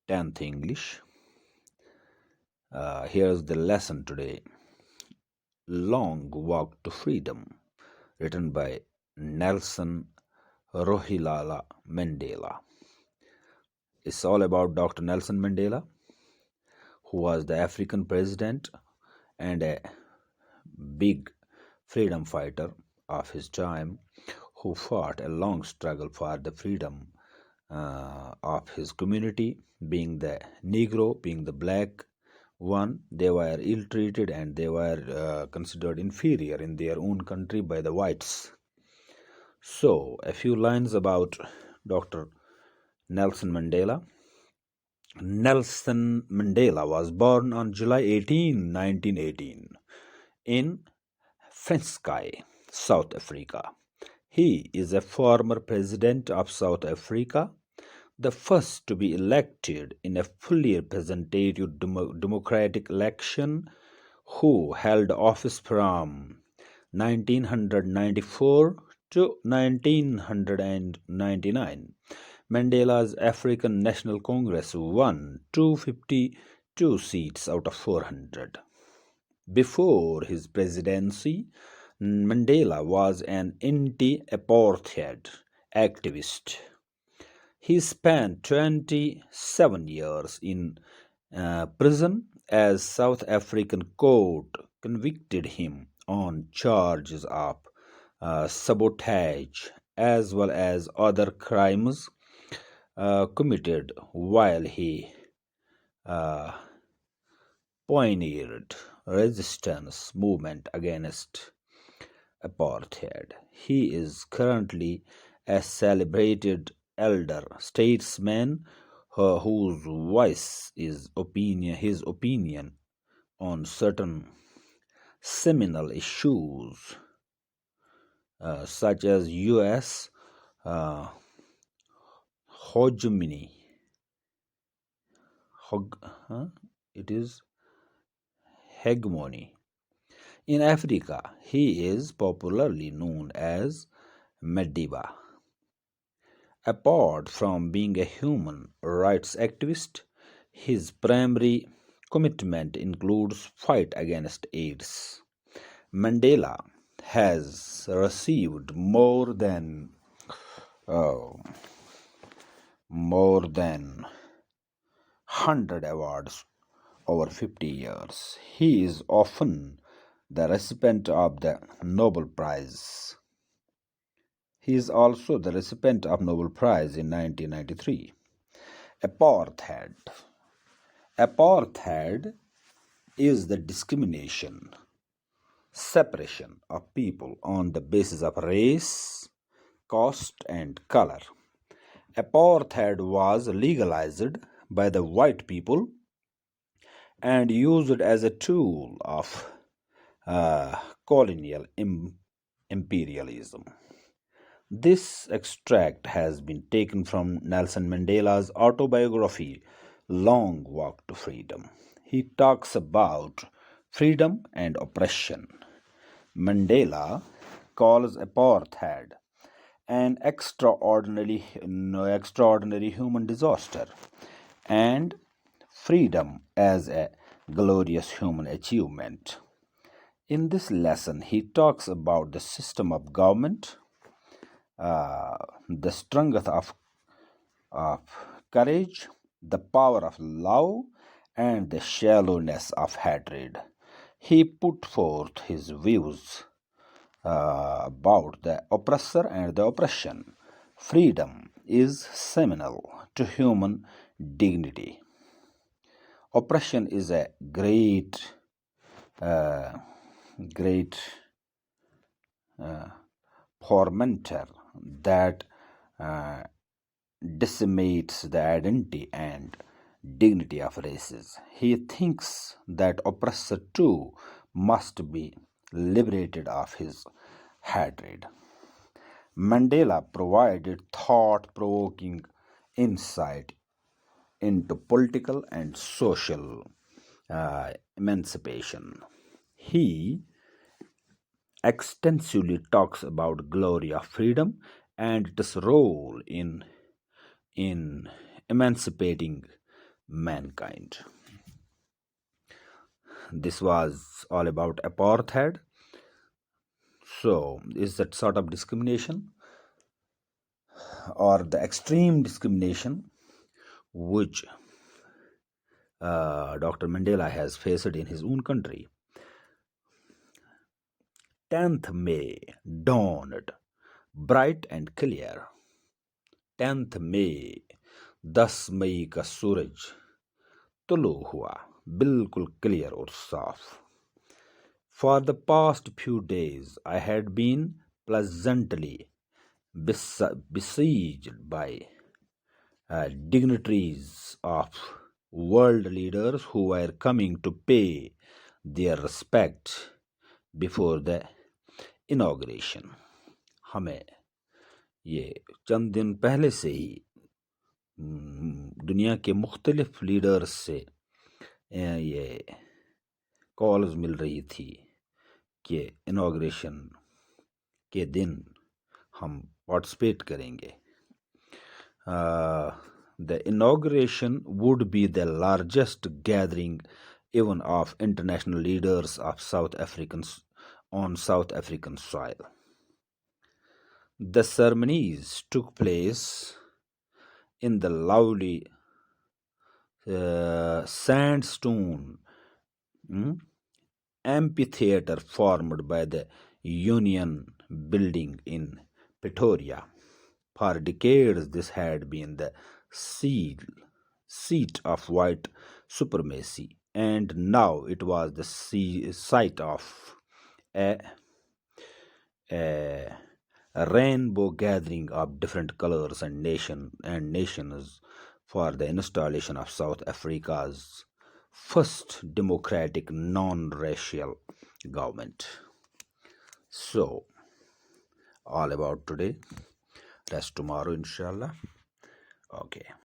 10th English. Here's the lesson today: Long Walk to Freedom, written by Nelson Mendela. It's all about Dr. Nelson Mandela, who was the African president and a big freedom fighter of his time, who fought a long struggle for the freedom of his community, being the Negro, being the black one. They were ill treated and they were considered inferior in their own country by the whites. So, a few lines about Dr. Nelson Mandela. Nelson Mandela was born on July 18, 1918, in Transkei, South Africa. He is a former president of South Africa, the first to be elected in a fully representative democratic election, who held office from 1994 to 1999. Mandela's African National Congress won 252 seats out of 400. Before his presidency, Mandela was an anti-apartheid activist. He spent 27 years in prison as South African court convicted him on charges of sabotage as well as other crimes committed while he uh, pioneered resistance movement against apartheid. He is currently a celebrated elder statesman whose voice is his opinion on certain seminal issues such as U.S. Uh, hegemony. It is hegemony. In Africa, he is popularly known as Madiba. Apart from being a human rights activist, his primary commitment includes fight against AIDS. Mandela has received more than 100 awards over 50 years. He is often the recipient of the Nobel Prize. He is also the recipient of Nobel Prize in 1993. Apartheid. Apartheid is the discrimination, separation of people on the basis of race, caste, and color. Apartheid was legalized by the white people and used as a tool of colonial imperialism. This extract has been taken from Nelson Mandela's autobiography, Long Walk to Freedom. He talks about freedom and oppression. Mandela calls apartheid an extraordinary human disaster and freedom as a glorious human achievement. In this lesson, he talks about the system of government, the strength of courage, the power of love, and the shallowness of hatred. He put forth his views about the oppressor and the oppression. Freedom is seminal to human dignity. Oppression is a great tormentor that decimates the identity and dignity of races. He thinks that oppressor too must be liberated of his hatred. Mandela provided thought-provoking insight into political and social emancipation. He extensively talks about glory of freedom and its role in emancipating mankind. This was all about apartheid. So, is that sort of discrimination or the extreme discrimination which Dr. Mandela has faced in his own country? 10th May dawned bright and clear. 10th May 10 मई का सूरज तुलू हुआ बिल्कुल clear और साफ. For the past few days, I had been pleasantly besieged by dignitaries of world leaders who were coming to pay their respect before the inauguration. हमें ये चंद दिन पहले से ही दुनिया के मुख्तलिफ लीडर्स से ये कॉल्स मिल रही थी कि इनॉग्रेशन के दिन हम पार्टिसिपेट करेंगे. The inauguration would be the largest gathering even of international leaders of South Africans on South African soil. The ceremonies took place in the lovely sandstone amphitheater formed by the Union Building in Pretoria. For decades, this had been the seat of white supremacy, and now it was the site of a, a rainbow gathering of different colors and nations for the installation of South Africa's first democratic non-racial government. So, all about today. Rest tomorrow, inshallah. Okay.